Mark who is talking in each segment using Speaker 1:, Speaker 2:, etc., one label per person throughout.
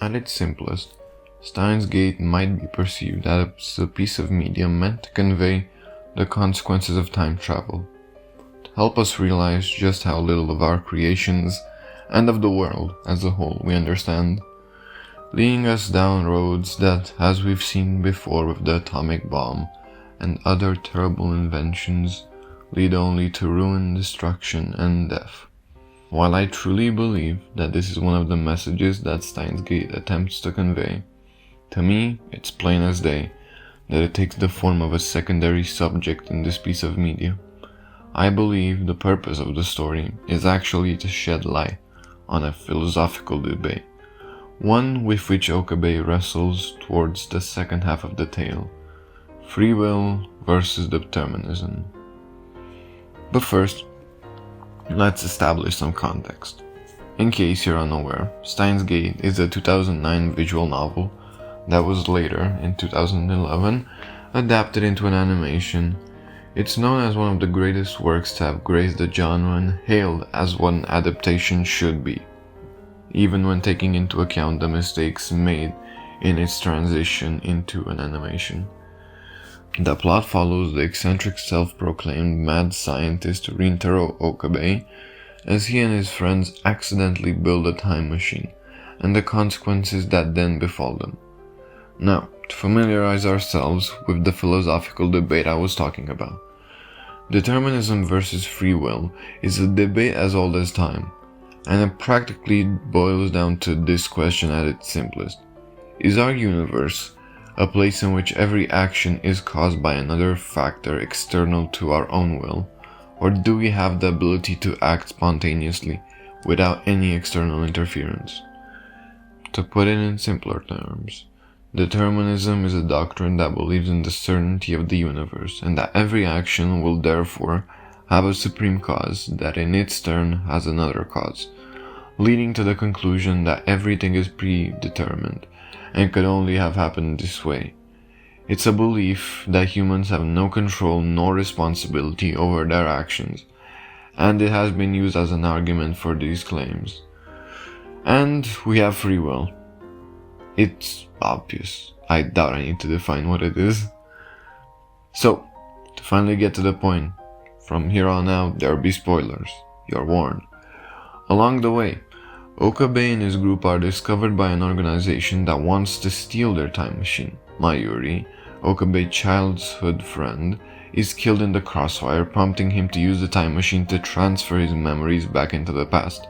Speaker 1: At its simplest, Steins Gate might be perceived as a piece of media meant to convey the consequences of time travel, to help us realize just how little of our creations and of the world as a whole we understand, leading us down roads that, as we've seen before with the atomic bomb and other terrible inventions, lead only to ruin, destruction, and death. While I truly believe that this is one of the messages that Steins Gate attempts to convey, to me it's plain as day that it takes the form of a secondary subject in this piece of media. I believe the purpose of the story is actually to shed light on a philosophical debate, one with which Okabe wrestles towards the second half of the tale: free will versus determinism. But first, let's establish some context. In case you're unaware, Steins Gate is a 2009 visual novel that was later, in 2011, adapted into an animation. It's known as one of the greatest works to have graced the genre and hailed as what an adaptation should be, even when taking into account the mistakes made in its transition into an animation. The plot follows the eccentric self-proclaimed mad scientist Rintaro Okabe as he and his friends accidentally build a time machine, and the consequences that then befall them. Now, to familiarize ourselves with the philosophical debate I was talking about, determinism versus free will is a debate as old as time, and it practically boils down to this question at its simplest: is our universe a place in which every action is caused by another factor external to our own will, or do we have the ability to act spontaneously without any external interference? To put it in simpler terms, determinism is a doctrine that believes in the certainty of the universe and that every action will therefore have a supreme cause that in its turn has another cause, leading to the conclusion that everything is predetermined and could only have happened this way. It's a belief that humans have no control nor responsibility over their actions, and it has been used as an argument for these claims. And we have free will. It's obvious. I doubt I need to define what it is. So, to finally get to the point, from here on out there'll be spoilers. You're warned. Along the way, Okabe and his group are discovered by an organization that wants to steal their time machine. Mayuri, Okabe's childhood friend, is killed in the crossfire, prompting him to use the time machine to transfer his memories back into the past.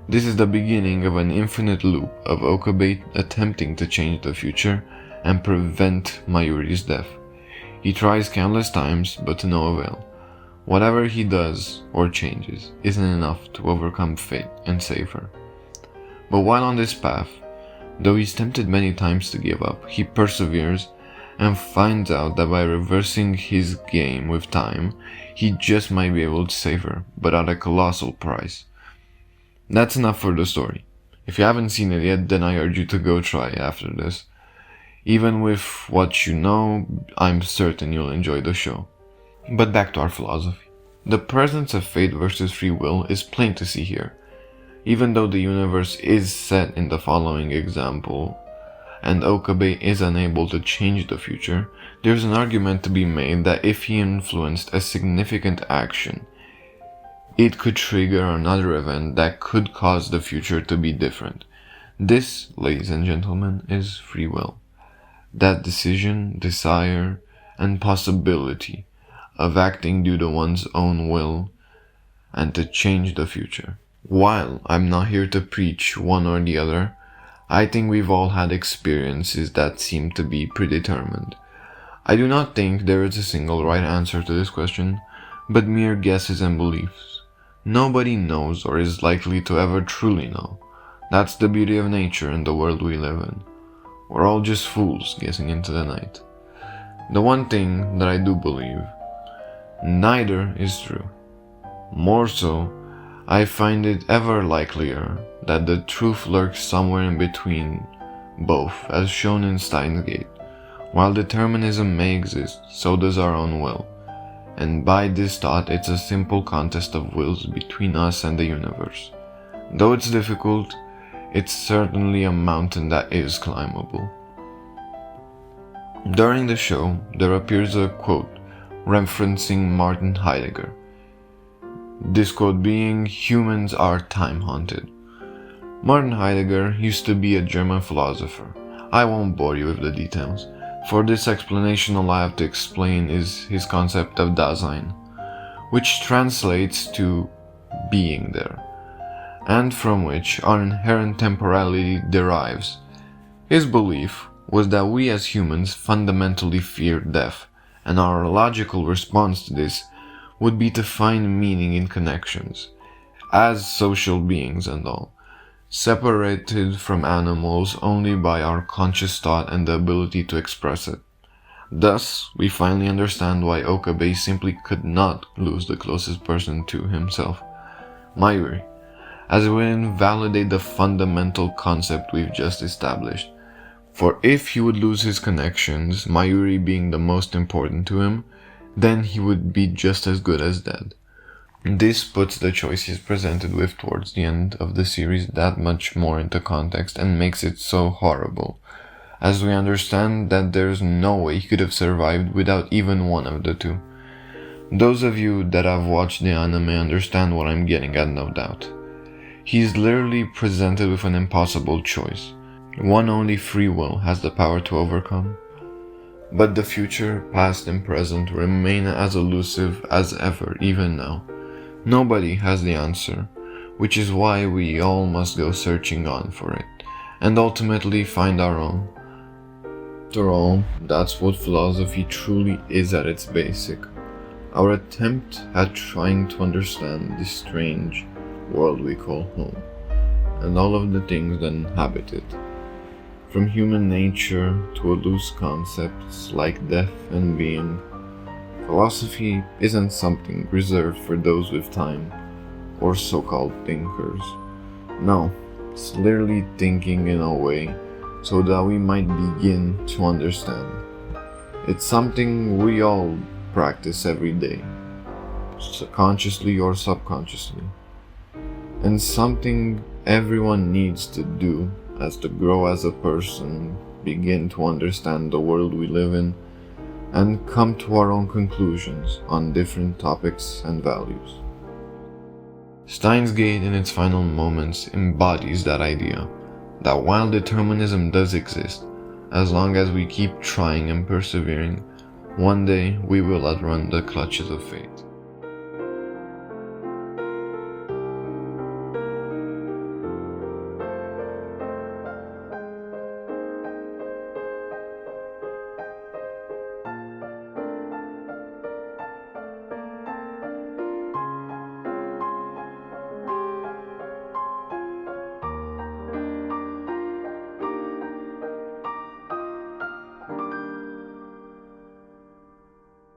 Speaker 1: This is the beginning of an infinite loop of Okabe attempting to change the future and prevent Mayuri's death. He tries countless times, but to no avail. Whatever he does or changes isn't enough to overcome fate and save her. But while on this path, though he's tempted many times to give up, he perseveres and finds out that by reversing his game with time, he just might be able to save her, but at a colossal price. That's enough for the story. If you haven't seen it yet, then I urge you to go try it after this. Even with what you know, I'm certain you'll enjoy the show. But back to our philosophy. The presence of fate versus free will is plain to see here. Even though the universe is set in the following example, and Okabe is unable to change the future, there's an argument to be made that if he influenced a significant action, it could trigger another event that could cause the future to be different. This, ladies and gentlemen, is free will. That decision, desire, and possibility of acting due to one's own will and to change the future. While I'm not here to preach one or the other, I think we've all had experiences that seem to be predetermined. I do not think there is a single right answer to this question, but mere guesses and beliefs. Nobody knows or is likely to ever truly know. That's the beauty of nature and the world we live in. We're all just fools guessing into the night. The one thing that I do believe, neither is true. More so, I find it ever likelier that the truth lurks somewhere in between both, as shown in Steins Gate. While determinism may exist, so does our own will. And by this thought, it's a simple contest of wills between us and the universe. Though it's difficult, it's certainly a mountain that is climbable. During the show, there appears a quote referencing Martin Heidegger. This quote being, "Humans are time-haunted." Martin Heidegger used to be a German philosopher. I won't bore you with the details. For this explanation, all I have to explain is his concept of Dasein, which translates to being there, and from which our inherent temporality derives. His belief was that we as humans fundamentally fear death, and our logical response to this would be to find meaning in connections, as social beings and all, separated from animals only by our conscious thought and the ability to express it. Thus, we finally understand why Okabe simply could not lose the closest person to himself, Mayuri, as it would invalidate the fundamental concept we've just established. For if he would lose his connections, Mayuri being the most important to him, then he would be just as good as dead. This puts the choice he's presented with towards the end of the series that much more into context and makes it so horrible, as we understand that there's no way he could have survived without even one of the two. Those of you that have watched the anime understand what I'm getting at, no doubt. He's literally presented with an impossible choice. One only free will has the power to overcome. But the future, past and present remain as elusive as ever, even now. Nobody has the answer, which is why we all must go searching on for it, and ultimately find our own. After all, that's what philosophy truly is at its basic. Our attempt at trying to understand this strange world we call home, and all of the things that inhabit it. From human nature to loose concepts like death and being, philosophy isn't something reserved for those with time or so-called thinkers. No, it's literally thinking in a way so that we might begin to understand. It's something we all practice every day, consciously or subconsciously, and something everyone needs to do as to grow as a person, begin to understand the world we live in, and come to our own conclusions on different topics and values. Steins Gate in its final moments embodies that idea, that while determinism does exist, as long as we keep trying and persevering, one day we will outrun the clutches of fate.